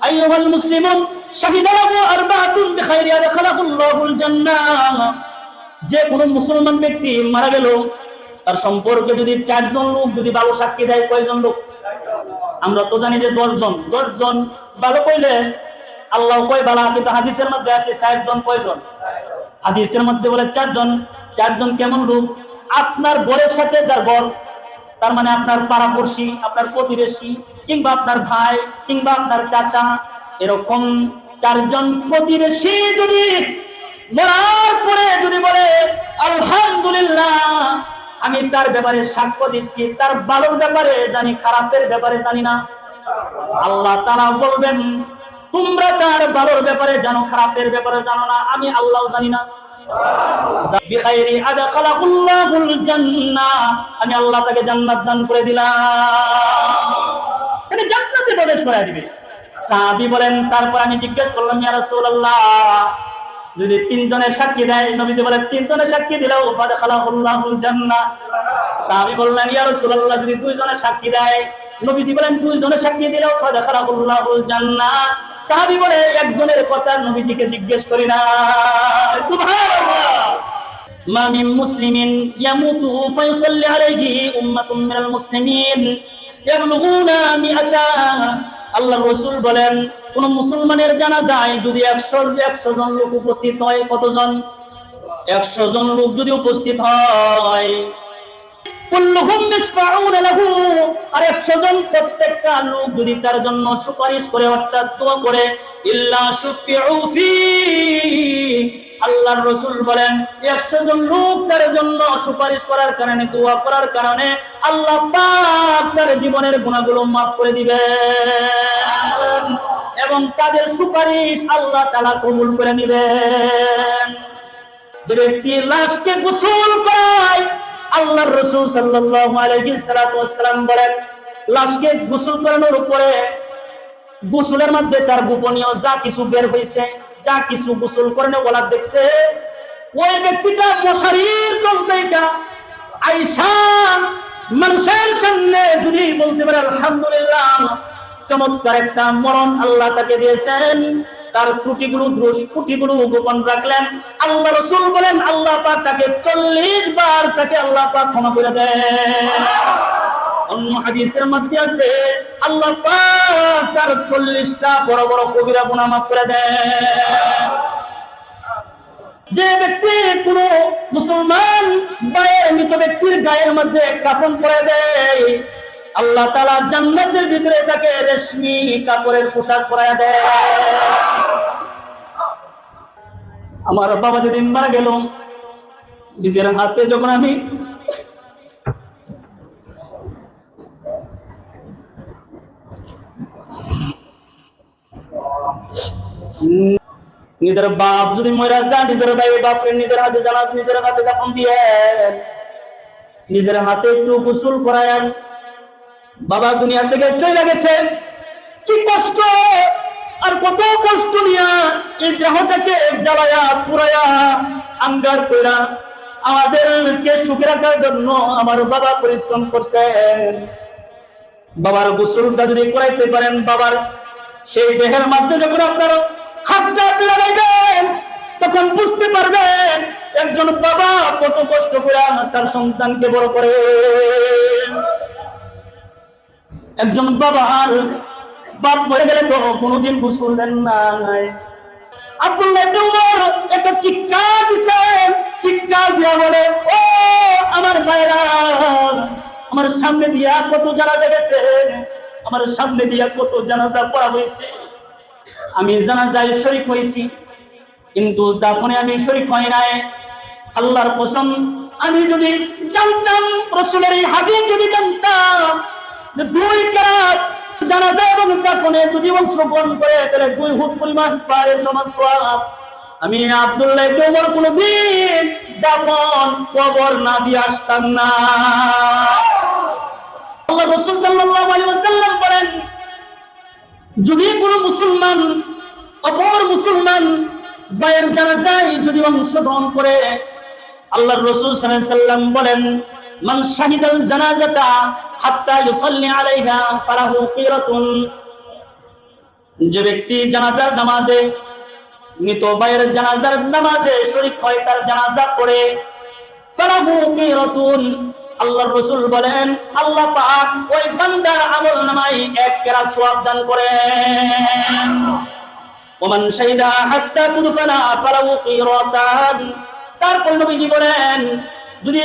আইয়ুহাল মুসলিমুন শাহিদা লাহু আরবাআতুন বিখাইরি আদখালাহুল্লাহুল জান্নাহ। যে কোনো মুসলমান ব্যক্তি মারা গেল, তার সম্পর্কে যদি 4 জন লোক যদি ভালো সাক্ষী দেয়, কয়জন লোক? আমরা তো জানি যে 10 জন। 10 জন ভালো কইলে আল্লাহ কয় বালা, কিন্তু হাদিসের মধ্যে আছে 4 জন। কয়জন? হাদিসের মধ্যে বলে 4 জন। 4 জন কেমন লোক? আপনার ঘরের সাথে যার ঘর, তার মানে আপনার পাড়াপড়শি, আপনার প্রতিবেশী, কিংবা আপনার ভাই, কিংবা আপনার চাচা, এরকম 4 জন প্রতিবেশী যদি মরার পরে যদি বলে আলহামদুলিল্লাহ, আমি তার ব্যাপারে সাক্ষ্য দিচ্ছি, তার ভালোর ব্যাপারে জানি, খারাপের ব্যাপারে জানি না, আল্লাহ তাআলা বলবেন তোমরা তার ভালোর ব্যাপারে জানো, খারাপের ব্যাপারে জানো না, আমি আল্লাহ জানি না। বিখাইরি আদখালাহুল্লাহুল জান্নাহ, আমি আল্লাহ তাকে জান্নাত দান করে দিলাম, মানে জান্নাতে প্রবেশ করায় দিবে। সাহাবী বলেন, তারপর আমি জিজ্ঞেস করলাম, ইয়া রাসূলুল্লাহ, যদি 3 জনের সাক্ষী দেয়? নবীজি বলেন 3 জনের সাক্ষী দিলেও ফাদখালাহুল্লাহুল জান্নাহ। সাহাবী বললেন, ইয়া রাসূলুল্লাহ, যদি 2 জনের সাক্ষী দেয়? নবীজি বলেন 2 জনের সাক্ষী দিলেও ফাদখালাহুল্লাহুল জান্নাহ। সাহাবী বলে, 1 জনের কথা নবীজিকে জিজ্ঞেস করি না। সুবহানাল্লাহ। মা মিন মুসলিমিন ইয়ামুতু ফায়ুসাল্লি আলাইহি উম্মাতুন মিনাল মুসলিমিন ইয়াবলুগুনা মিআতা। আল্লাহর রাসূল বলেন, কোন মুসলমানের জানাজায় যদি 100 জন লোক উপস্থিত হয়, কতজন? 100 জন লোক যদি উপস্থিত হয়, কুল্লুহুম মিশফাউনা লাহু, আর 100 জন প্রত্যেকটা লোক যদি তার জন্য সুপারিশ করে, অর্থাৎ দোয়া করে, ইল্লা শুফিউ ফি, আল্লাহর রাসূল বলেন 100 জন লোক তার জন্য সুপারিশ করার কারণে, দোয়া করার কারণে আল্লাহ পাক তার জীবনের গুনাহগুলো maaf করে দিবেন এবং তাদের সুপারিশ আল্লাহ তাআলা কবুল করে নেবেন। যে ব্যক্তি লাশকে গোসল করায়, আল্লাহর রাসূল সাল্লাল্লাহু আলাইহি ওয়াসাল্লাম বলেন, লাশকে গোসল করানোর উপরে গোসলের মধ্যে তার গোপনীয় যা কিছু বের হইছে, যা কিছু গোসল করানো ওলা দেখছে, ওই ব্যক্তিটা মশারির তলদেইটা আয়েশা মানুষের সামনে যদি বলতে পারে আলহামদুলিল্লাহ, চমৎকার একটা মরণ আল্লাহ তাকে দিয়েছেন, তার ত্রুটিগুলো দোষ ত্রুটিগুলো গোপন রাখলেন, আল্লাহ রাসূল বলেন আল্লাহ পাক তাকে 40 বার তাকে আল্লাহ পাক ক্ষমা করে দেন। অন্য হাদিসের মধ্যে আছে আল্লাহ পাক তার 40টা বড় বড় কবিরা গুনাহ maaf করে দেন। যে ব্যক্তি কোন মুসলমান ভাইয়ের মৃত ব্যক্তির গায়ের মধ্যে কাফন পরে দেয়, আল্লাহ তাআলা জান্নাতের ভিতরে তাকে রেশমি কাপড়ের পোশাক পরায় দেয়। আমার বাবা যেদিন মারা গেল, নিজের হাতে যখন আমি নিজের বাপ যদি মরে যায়, নিজের ভাই বাপকে নিজের হাতে জানাত, নিজের হাতে দাফন দিয়ে, নিজের হাতে একটু গোসল করায়েন। বাবা দুনিয়া থেকে চলে গেছে, কি কষ্ট আর কত কষ্ট নিয়া এই দেহটাকে জ্বালায়া পুরায়া আঙ্গার কইরা আমাদেরকে সুখে রাখার জন্য আমার বাবা পরিশ্রম করছেন। বাবার গোসলটা যদি করাইতে পারেন, বাবার সেই দেহের মধ্যে যখন আপনার হাতটা লাগাইবেন, তখন বুঝতে পারবেন একজন বাবা কত কষ্ট করে তার সন্তানকে বড় করে। একজন বাবার বাপ মরে গেলে তো কোনোদিন গোসল দেন নাই। আব্দুল্লাহ ইবনে উমর একটা চিৎকার দিয়েছেন, চিৎকার দিয়া বলে, ও আমার ভাইরা, আমার সামনে দিয়া কত জানাজা গেছে, আমার সামনে দিয়া কত জানাজা পড়া হয়েছে, আমি জানাজায় শরীক হয়েছি, কিন্তু দাফনে আমি শরীক হই নাই। আল্লাহর কসম, আমি যদি জানতাম, রাসূলের এই হাদিস যদি জানতাম যে 2 কারাত জানাজা এবং দাফনে যদি অংশগ্রহণ করে তাহলে 2 উহুদ পরিমাণ পাহাড়ের সমান সওয়াব, আমি আব্দুল্লাহ ইবনে উমর কোনদিন দাফন কবর না দিয়ে আসতাম না। আল্লাহ রাসূল সাল্লাল্লাহু আলাইহি ওয়াসাল্লাম বলেন, যদি কোনো মুসলমান অপর মুসলমান ভাইয়ের জানাজায় যদি অংশগ্রহণ করে, আল্লাহর রাসূল সাল্লাল্লাহু আলাইহি ওয়াসাল্লাম বলেন, মান শাহিদাল জানাজাতা হাত্তা ইউসাল্লি আলাইহা ফালাহু কিরাতুন, যে ব্যক্তি জানাজার নামাজে, মৃত ভাইয়ের জানাজার নামাজে শরীক হয়, তার জানাজা পড়ে, ফালাহু কিরাতুন, আল্লাহর রাসূল বলেন আল্লাহ পাক ওই বান্দার আমলনামায় এক কেরাত সওয়াব দান করেন। ওমান শাহিদা হাত্তা তুদফানা ফালাহু কিরাতান। তারপর নবীজি বলেন যদি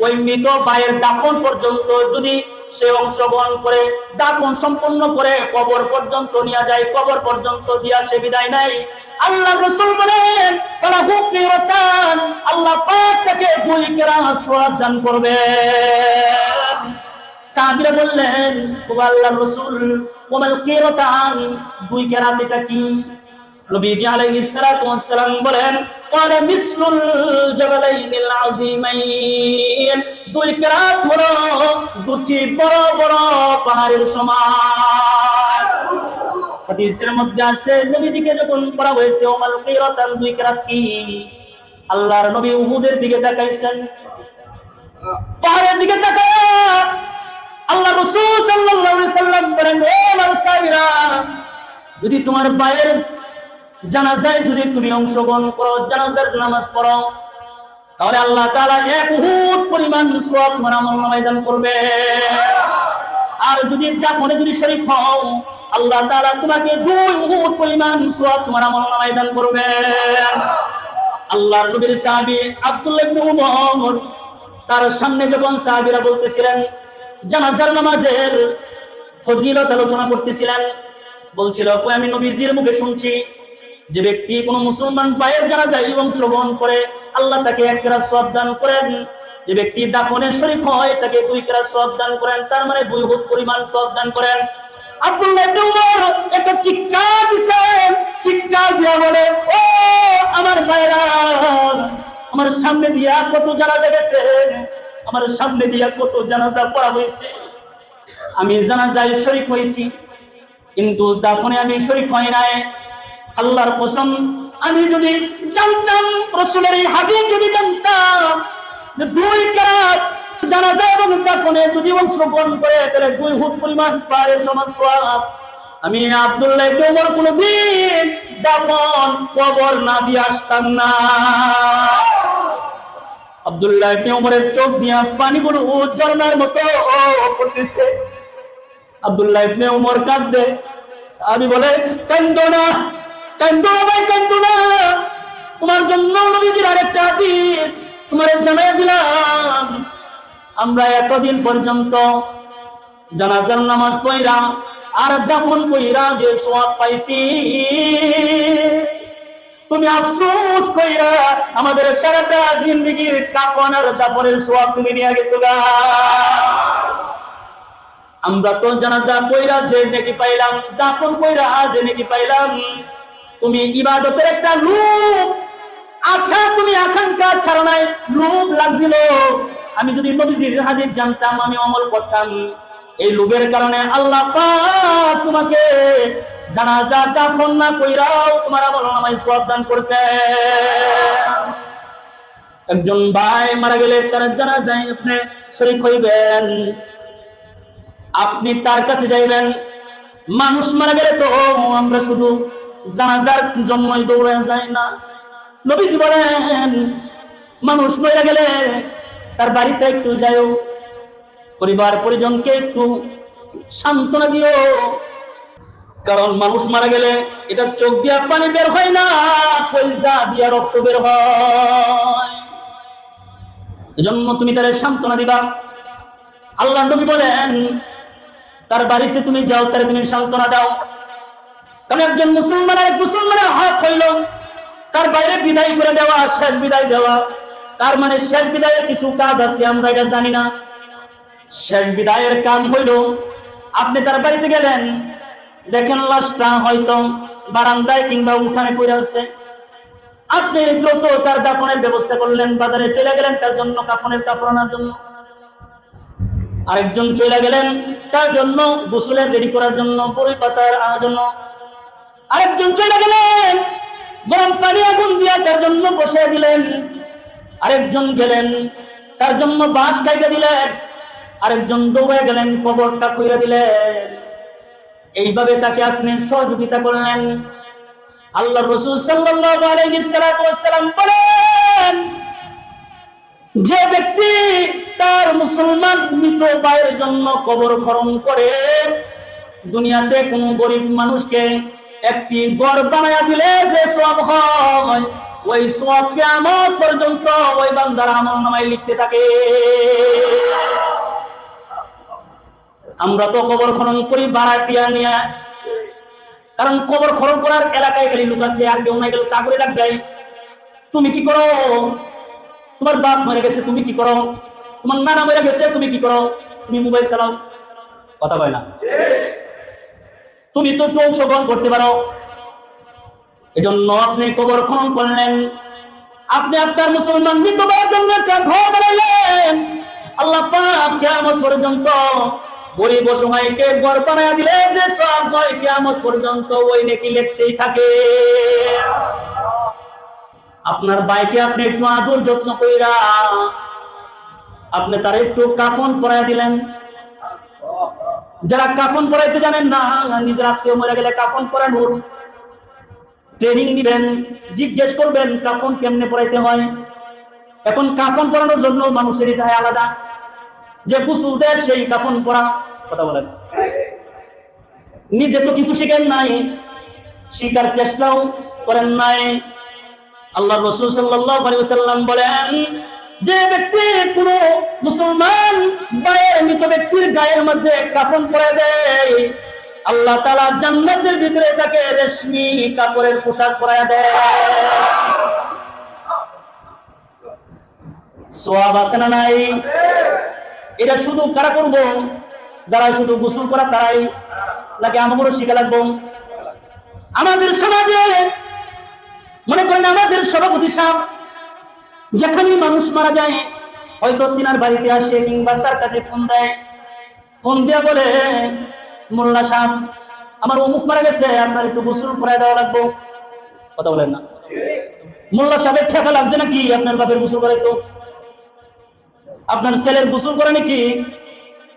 ওই মৃত ভাইয়ের দাফন পর্যন্ত যদি সে অংশগ্রহণ করে, দাফন সম্পন্ন করে কবর পর্যন্ত নিয়ে যায়, কবর পর্যন্ত দিয়া সে বিদায় নাই, আল্লাহ রাসূল বলেন ফালাহু কিরাতান, আল্লাহ পাক তাকে 2 কেরাত সওয়াব দান করবেন। সাহাবীরা বললেন ও আল্লাহর রাসূল ওমাল কিরাতান, 2 কেরাত এটা কি? নবীজি আলাইহিস সালাতু ওয়াস সালাম বলেন ক্বালা মিসলুল জাবালাইনিল আযীমাইন, 2 কেরাত হলো 2টি বড় বড় পাহাড়ের সমান। হাদিসের মধ্যে আসছে নবীজিকে যখন বলা হয়েছে ওমাল কিরাতান 2 কেরাত কি, আল্লাহর নবী উহুদের দিকে তাকাইছেন, পাহাড়ের দিকে তাকায়া আল্লাহ রাসূল সাল্লাল্লাহু আলাইহি সাল্লাম বলেন ও আমার সাহাবীরা, যদি তোমার ভাইয়ের জানাজায় যদি তুমি অংশগ্রহণ করো, জানাজার নামাজ পড়ো, তাহলে আল্লাহ তাআলা 1 উহুদ পরিমাণ সওয়াব তোমার আমলনামায় দান করবে। আর যদি দাফনে যদি শরীক হও, আল্লাহ তাআলা তোমাকে 2 উহুদ পরিমাণ সওয়াব তোমার আমলনামায় দান করবে। আল্লাহর নবীর সাহাবী আব্দুল্লাহ ইবনে উমর তার সামনে যখন সাহাবীরা বলতেছিলেন জানাজার নামাজের ফজিলত আলোচনা করতেছিলেন, বলছিল আমি নবীজির মুখে শুনছি যে ব্যক্তি কোন মুসলমান ভাইয়ের জানাজায় অংশগ্রহণ করে আল্লাহ তাকে 1 কেরাত সওয়াব দান করেন, যে ব্যক্তি দাফনের শরীক হয় তাকে 2 কেরাত সওয়াব দান করেন, তার মানে 2 উহুদ পরিমাণ সওয়াব দান করেন। আব্দুল্লাহ ইবনে উমর একটা চিৎকার দিলেন, চিৎকার দিয়া বলে ও আমার ভাইরা, আমার সামনে দিয়া কত জানাজা গেছে, আমার সামনে দিয়া কত জানাজা পড়া হয়েছে, আমি জানাজায় শরীক হয়েছি কিন্তু দাফনে আমি শরীক হই নাই। আল্লাহর কসম আমি যদি জানতাম, রাসূলের এই হাদিস যদি জানতাম যে 2 কেরাত জানাজা এবং দাফনে যদি অংশগ্রহণ করে তাহলে 2 উহুদ পরিমাণ পাহাড়ের সমান সওয়াব, আমি আব্দুল্লাহ ইবনে উমর কোনদিন দাফন কবর না দিয়ে আসতাম না। আব্দুল্লাহ ইবনে উমরের চোখ দিয়া পানিগুলো ঝর্ণার মতো পড়তেছে। আব্দুল্লাহ ইবনে উমর কাঁদে, সাহাবী বলে কান্দো না, কান্দো না ভাই, কান্দো না, তোমার জন্য নবীজির আরেকটা হাদিস তোমারে জানাই দিলাম, আমরা এতদিন পর্যন্ত জানাজার নামাজ পড়া আর দাফন কইরা যে সওয়াব পাইছি, তুমি আফসোস কইরা আমাদের সারাটা জিন্দেগীর কাফন আর দাফনের সওয়াব তুমি নিয়ে গেছো গা। আমরা তো জানাজা কইরা যে নেকি পাইলাম, দাফন কইরা যে নেকি পাইলাম, তুমি ইবাদতের একটা লোভ আশা, তুমি আকাঙ্ক্ষা ছাড়া নাই, লোভ লাগছিল। আমি যদি নবীজির হাদিস জানতাম আমি আমল করতাম, এই লোভের কারণে আল্লাহ পাক তোমাকে জানাজা দাফন না কইরাও তোমার আমলনামায় সওয়াব দান করেছে। একজন ভাই মারা গেলে তার জানাজায় আপনি শরীক হইবেন, আপনি তার কাছে যাইবেন। মানুষ মারা গেলে তো আমরা শুধু জানাজার জন্যই দৌড়ে যাই না, নবীজি বলেন মানুষ মরে গেলে তার বাড়িতে একটু যাও, পরিবার পরিজনকে একটু সান্ত্বনা দিও, কারণ মানুষ মারা গেলে এটা চোখ দিয়া পানি বের হয় না, কলিজা দিয়া রক্ত বের হয়, এজন্য তুমি তার সান্ত্বনা দিবা। আল্লাহ নবী বলেন তার বাড়িতে তুমি যাও, তার তুমি সান্ত্বনা দাও, কারণ একজন মুসলমান আর এক মুসলমানের হক হইল তার বাইরে বিদায় করে দেওয়া, শেষ বিদায় দেওয়া, তার মানে শেষ বিদায়ের কিছু কাজ আছে আমরা এটা জানি না। শেষ বিদায়ের কাম হইল আপনি তার বাড়িতে গেলেন, দেখেন লাশটা হয়তো বারান্দায় কিংবা উঠানে পড়ে আছে, আপনি দ্রুত তার দাফনের ব্যবস্থা করলেন, বাজারে চলে গেলেন তার জন্য কাফনের কাপড় আনার জন্য, আরেকজন চলে গেলেন তার জন্য গোসলের রেডি করার জন্য, বড়ি পাতার আনার জন্য, আরেকজন চলে গেলেন গরম পানি আগুন দিয়া তার জন্য বসে দিলেন, আরেকজন গেলেন তার জন্য বাঁশ কাইটা দিলেন, আরেকজন দৌড়ে গেলেন কবরটা কইরা দিলেন। এইভাবে তাকে আপনি সহযোগিতা করলেন। আল্লাহর রাসূল সাল্লাল্লাহু আলাইহি ওয়াসাল্লাম বলেন, যে ব্যক্তি তার মুসলমান মৃত ভাইয়ের জন্য কবর খনন করে, দুনিয়াতে কোন গরিব মানুষকে একটি ঘর বানায়া দিলে যে সওয়াব হয়, ওই সওয়াব কিয়ামত পর্যন্ত ওই বান্দার আমলনামায় লিখতে থাকে। আমরা তো কবর খনন করি ভাড়াটিয়া নিয়ে, কারণ কবর খনন করার এলাকায় খালি লোক আছে, আর কেউ নাই, গেলে তা করে রাখবে। তুমি কি করো? তোমার বাপ মরে গেছে, তুমি কি করো? তোমার নানা মরে গেছে, তুমি কি করো? তুমি মোবাইল চালাও, কথা কয় না। তুমি তো একটু অংশগ্রহণ করতে পারো। এজন্য আপনি কবর খনন করলেন, আপনি আপনার মুসলমান মৃত ভাইয়ের জন্য একটা ঘর বানাইলেন। আল্লাহ পাক কিয়ামত পর্যন্ত গরিব অসহায়কে ঘর বানায়া দিলে যে সওয়াব হয়, কিয়ামত পর্যন্ত ওই নেকি লিখতেই থাকে। আপনার ভাইকে আপনি একটু আদর যত্ন কইরা আপনি তার একটু কাফন পরায়া দিলেন। যারা কাফন পরাইতে জানেন না, নিজের আত্মীয় মরে গেলে কাফন পরানোর ট্রেনিং দিবেন, জিজ্ঞেস করবেন কাফন কেমনে পরাইতে হয়। এখন কাফন পরানোর জন্য মানুষের ইচ্ছা আলাদা, যে গোসল দেয় সেই কাফন পরা, কথা বলেন। নিজে তো কিছু শিখেন নাই, শিখার চেষ্টাও করেন নাই। আল্লাহ রাসূল সাল্লাল্লাহু আলাইহি ওয়াসাল্লাম বলেন, যে ব্যক্তি কোন মুসলমান ভাইয়ের মৃত ব্যক্তির গায়ের মধ্যে কাফন পরে দেয়, আল্লাহ তাআলা জান্নাতের ভিতরে তাকে রেশমি কাপড়ের পোশাক পরায়া দেয়। সওয়াব আছে না নাই? এটা শুধু কারা করব? যারা শুধু গোসল করা তারাই, নাকি আমাদেরও শিখা লাগবো? আমাদের সমাজে মনে করেন আমাদের সভাপতি সাহেব যেখানে মানুষ মারা যায়, হয়তো তিনার বাড়িতে আসে কিংবা তার কাছে ফোন দেয়, ফোন দিয়ে বলে, মোল্লা সাহেব আমার অমুক মারা গেছে, আপনার একটু গোসল করায় দেওয়া লাগবো, কথা বলেন না। মোল্লা সাহেবের ঠেকা লাগছে নাকি আপনার বাপের গোসল করাইতো? আপনার ছেলের গোসল করে নাকি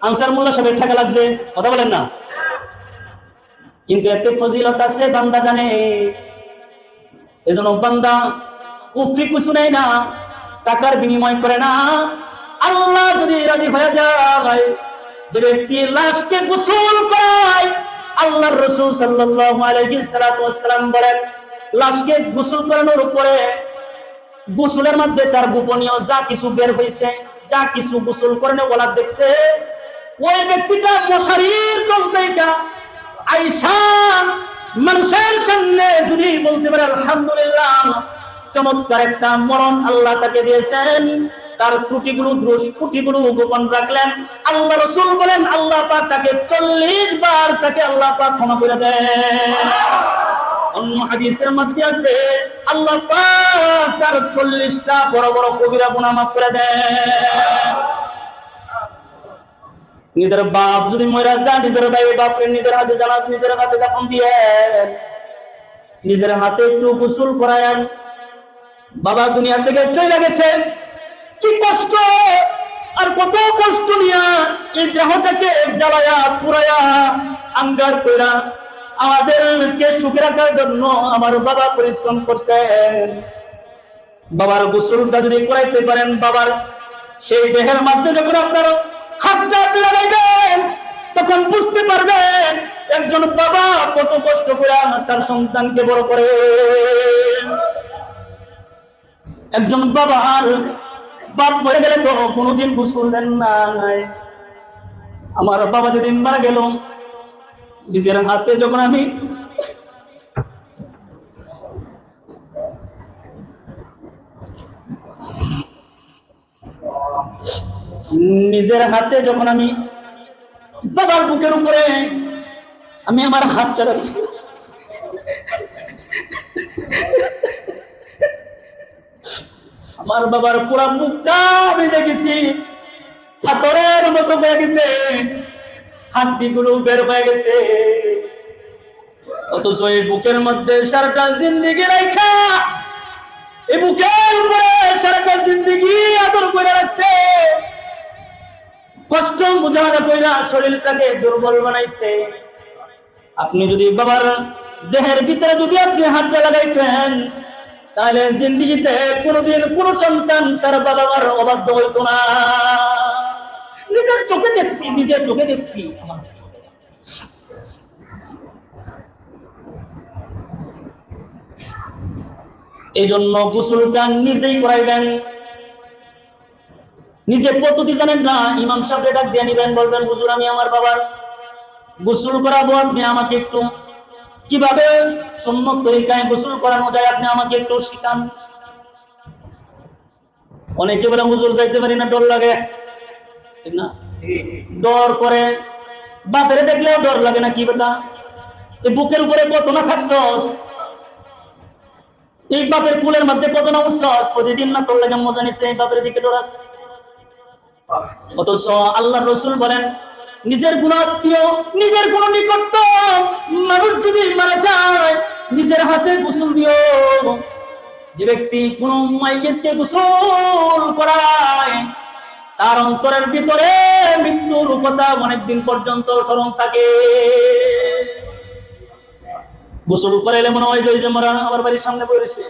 আনসার মোল্লা সাহেবের ঠেকা লাগছে, কথা বলেন না। কিন্তু এতে ফজিলত আছে, বান্দা জানে। এজন্য বান্দা কুফরি কিছু নেয় না, টাকার বিনিময় করে না। আল্লাহ যদি রাজি হয়ে যায়, যে ব্যক্তি লাশকে গোসল করায়, আল্লাহর রাসূল সাল্লাল্লাহু আলাইহি ওয়াসাল্লাম বলেন, লাশকে গোসল করানোর উপরে গোসলের মধ্যে তার গোপনীয় যা কিছু বের হয়েছে, যা কিছু গোসল করানো ওলা দেখছে, ওই ব্যক্তিটা মশারির তল থেকে আয়েশা মানুষের সামনে যদি বলতে পারে আলহামদুলিল্লাহ, চমৎকার একটা মরণ আল্লাহ তাকে দিয়েছেন, তার ত্রুটিগুলো দোষ ত্রুটিগুলো গোপন রাখলেন, আল্লাহ রাসূল বলেন আল্লাহ পাক তাকে 40 বার তাকে আল্লাহ পাক ক্ষমা করে দেন। অন্য হাদিসের মধ্যে আছে আল্লাহ পাক তার 40টা বড় বড় কবিরা গুনাহ মাফ করে দেন। নিজের বাপ যদি মরে যায়, নিজের ভাই বাপকে নিজের হাতে জানাত, নিজের হাতে দাফন দিয়ে, নিজের হাতে একটু গোসল করায়েন। বাবা দুনিয়া থেকে চলে গেছে, কি কষ্ট আর কত কষ্ট নিয়া এই দেহটাকে জ্বালায়া পুরায়া আঙ্গার কইরা আমাদেরকে সুখে রাখার জন্য আমার বাবা পরিশ্রম করছেন। বাবার গোসলটা যদি করাইতে পারেন, বাবার সেই দেহের মধ্যে যখন আপনার হাতটা লাগাইবেন, তখন বুঝতে পারবেন একজন বাবা কত কষ্ট করে তার সন্তানকে বড় করে। একজন বাবার বাপ মরে গেলে তো কোনোদিন গোসল দেন নাই। আমার বাবা যেদিন মারা গেল, নিজের হাতে যখন আমি বাবার বুকের উপরে আমি আমার হাতটা রাখছি, আমার বাবার পুরা মুখটা আমি দেখেছি পাথরের মতো হয়ে গেছে, হাড্ডিগুলো বের হয়ে গেছে। অথচ এই বুকের মধ্যে সারাটা জিন্দেগি রাখা, এই বুকের উপরে সারাটা জিন্দেগি আদর করে রাখছে, কষ্ট মুজাহাদা কইরা শরীরটাকে দুর্বল বানাইছে। আপনি যদি বাবার দেহের ভিতরে যদি আপনি হাতটা লাগাইতেন, তাহলে জিন্দেগিতে কোনোদিন কোন সন্তান তার বাবা মার অবাধ্য হইতো না। নিজের চোখে দেখছি, নিজের চোখে দেখছি। এই জন্য গোসলটা নিজেই করাইবেন। নিজে পদ্ধতি জানেন না, ইমাম সাহেব ডাক দিয়ে নিবেন, বলবেন হুজুর আমি আমার বাবার গোসল করাবো, আপনি আমাকে একটু কিভাবে সুন্নত তরিকায় গোসল করানো যায় আপনি আমাকে একটু শিখান। অনেকে বলে হুজুর যাইতে পারি না, ডর লাগে, ঠিক না? ডর করে, বাপেরে দেখলেও ডর লাগে না। কি বেটা এই বুকের উপরে কত না থাকছস, এই বাপের কুলের মধ্যে কত না উঠছস, প্রতিদিন না তোর লাগে মজা নিচ্ছে, এই বাপের দিকে ডরাস। অথচ আল্লাহ রসুল বলেন নিজের গুণাত্মীয়, নিজের কোন নিকট মানুষ যদি মারা যায় নিজের হাতে গোসল দিও। যে ব্যক্তি কোন মাইয়িতকে গোসল করায় তার অন্তরের ভিতরে মৃত্যুর কথা অনেকদিন পর্যন্ত স্মরণ থাকে। গোসল করাইলে মনে হয় যে মরা আমার বাড়ির সামনে পড়েছে,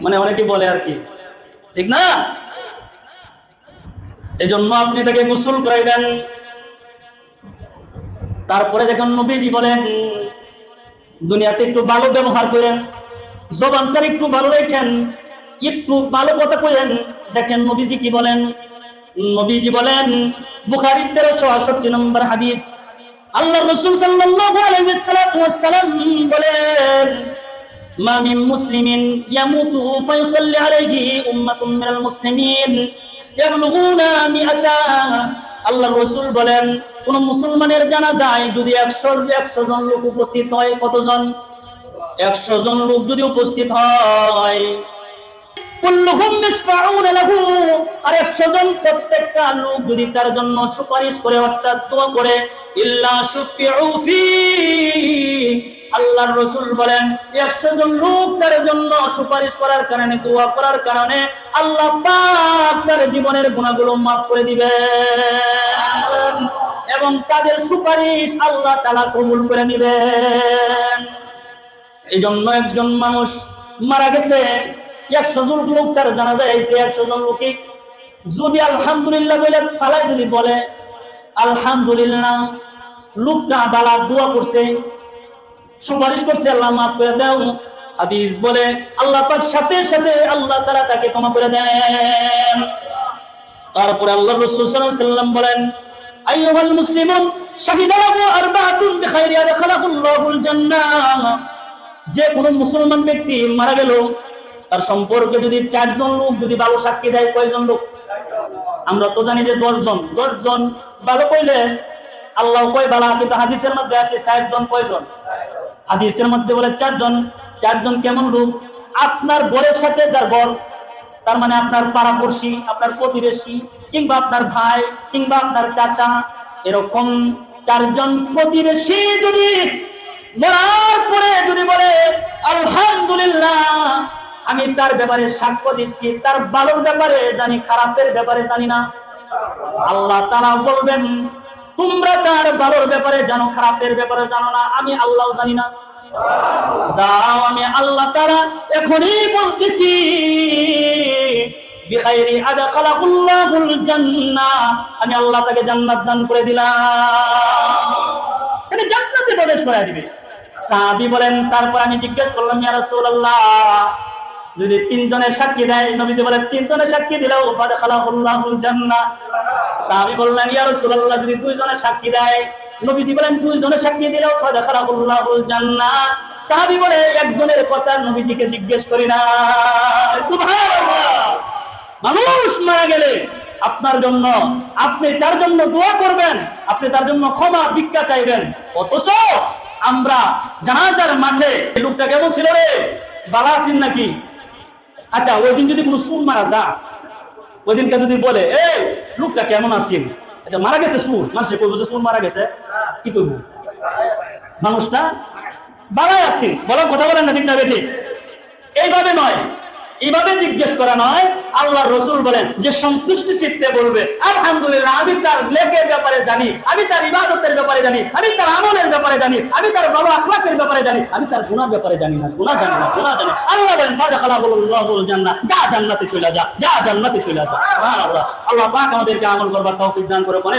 মানে অনেকে বলে আর কি, ঠিক না? এই জন্য আপনি তাকে গোসল করাইবেন। তারপরে দেখেন নবীজি বলেন দুনিয়াতে একটু ভালো ব্যবহার করেন, জবানটা একটু ভালো রাখেন, একটু ভালো কথা কইেন। দেখেন নবীজি কি বলেন, নবীজি বলেন বুখারী 1368 নম্বর হাদিস, আল্লাহ রাসূল সাল্লাল্লাহু আলাইহি ওয়াসাল্লাম বলেন মা মিন মুসলিমিন ইয়ামুতু ফায়ুসাল্লি আলাইহি উম্মাতুন মিনাল মুসলিমিন ইয়াবলুগুনা মিআতা। আল্লাহ রাসূল বলেন কোন মুসলমানের জানাজায় যদি 100 জন লোক উপস্থিত হয়, কতজন? 100 জন লোক যদি উপস্থিত হয়, কুল্লুহুম ইয়াশফাউনা লাহু, আর 100 জন প্রত্যেকটা লোক যদি তার জন্য সুপারিশ করে অর্থাৎ দোয়া করে, ইল্লা শুফিউ ফি, আল্লাহর রাসূল বলেন 100 জন লোক তার জন্য সুপারিশ করার কারণে, দোয়া করার কারণে আল্লাহ পাক তার জীবনের গুনাহগুলো maaf করে দিবেন এবং তাদের সুপারিশ আল্লাহ তাআলা কবুল করে নেবেন। এই জন্য একজন মানুষ মারা গেছে, 100 জন লোক তার জানাজায় আইছে, 100 জন লোকই যদি আলহামদুলিল্লাহ বলে ফালাই যদি বলে আলহামদুলিল্লাহ, লোকটা বালা দোয়া করছে, সুপারিশ করছে, আল্লাহ মাফ করে দাও, হাদিস বলে আল্লাহ পাক সাথে সাথে আল্লাহ তাআলা তাকে ক্ষমা করে দেন। তারপরে আল্লাহর রাসূল সাল্লাল্লাহু আলাইহি ওয়াসাল্লাম বলেন আইয়ুহাল মুসলিমুন শাহিদা লাহু আরবাআতুন বিখাইরি আদখালাহুল্লাহুল জান্নাহ। যে কোনো মুসলমান ব্যক্তি মারা গেল, তার সম্পর্কে যদি 4 জন লোক যদি ভালো সাক্ষী দেয়, কয়জন লোক? আমরা তো জানি যে 10 জন। 10 জন ভালো কইলে আল্লাহ কয় বালা, কিন্তু হাদিসের মধ্যে আছে 4 জন। কয়জন? হাদিসের মধ্যে বলে 4 জন। 4 জন কেমন লোক? আপনার বরের সাথে যার বর, তার মানে আপনার পাড়াপড়শি, আপনার প্রতিবেশী, কিংবা আপনার ভাই, কিংবা আপনার চাচা, এরকম 4 জন প্রতিবেশী যদি মরার পরে যদি বলে আলহামদুলিল্লাহ, আমি তার ব্যাপারে সাক্ষ্য দিচ্ছি, তার ভালোর ব্যাপারে জানি, খারাপের ব্যাপারে জানি না, আল্লাহ তাআলা বলবেন তোমরা তার ভালোর ব্যাপারে জানো, খারাপের ব্যাপারে জানো না, আমি আল্লাহ জানি না। যাও, আমি আল্লাহ তাআলা এখনই বলতেছি বিখাইরি আদখালাহুল্লাহুল জান্নাহ, আমি আল্লাহ তাকে জান্নাত দান করে দিলাম, মানে জান্নাতে প্রবেশ করায় দিবে। সাহাবী বলেন তারপর আমি জিজ্ঞেস করলাম ইয়া রাসূলুল্লাহ, যদি 3 জনের সাক্ষী দেয়, নবীজি বলেন 3 জনের সাক্ষী দিলেও ফাদখালাহুল্লাহুল জান্নাহ। সাহাবী বললেন ইয়া রাসূলুল্লাহ, যদি 2 জনের সাক্ষী দেয়, নবীজি বলেন 2 জনের সাক্ষী দিলেও ফাদখালাহুল্লাহুল জান্নাহ। সাহাবী বলে 1 জনের কথা নবীজিকে জিজ্ঞেস করি না। সুবহানাল্লাহ। মানুষ মারা গেলে আপনার জন্য, আপনি তার জন্য দোয়া করবেন, আপনি তার জন্য ক্ষমা ভিক্ষা চাইবেন, অথচ আমরা জানাজার মাঠে লোকটা কেমন ছিল রে, বালা আছেন নাকি? আচ্ছা, ওই দিন যদি কোনো সুর মারা যা, ওই দিনকে যদি বলে এই লোকটা কেমন আছেন, আচ্ছা মারা গেছে সুর, মানুষে কইব যে সুর মারা গেছে, কি কইব? মানুষটা বালাই আছেন, বলার কথা বলেন না, ঠিক না বেঠিক? এইভাবে নয়, এইভাবে জিজ্ঞেস করা নয়। আল্লাহর রাসূল বলেন যে সন্তুষ্ট চিত্তে বলবে আলহামদুলিল্লাহ, আমি তার নেকের ব্যাপারে জানি, আমি তার ইবাদতের ব্যাপারে জানি, আমি তার আমলের ব্যাপারে জানি, আমি তার ভালো আখলাকের ব্যাপারে জানি, আমি তার গুনার ব্যাপারে জানি না, গুনাহ জানি না, গুনাহ জানি। আল্লাহ বলেন ফাদখালাহুল্লাহুল জান্নাহ, যা জান্নাতে চলে যা, যা জান্নাতে চলে যা। সুবহানাল্লাহ। আল্লাহ পাক আমাদেরকে আমল করবার তৌফিক দান করে।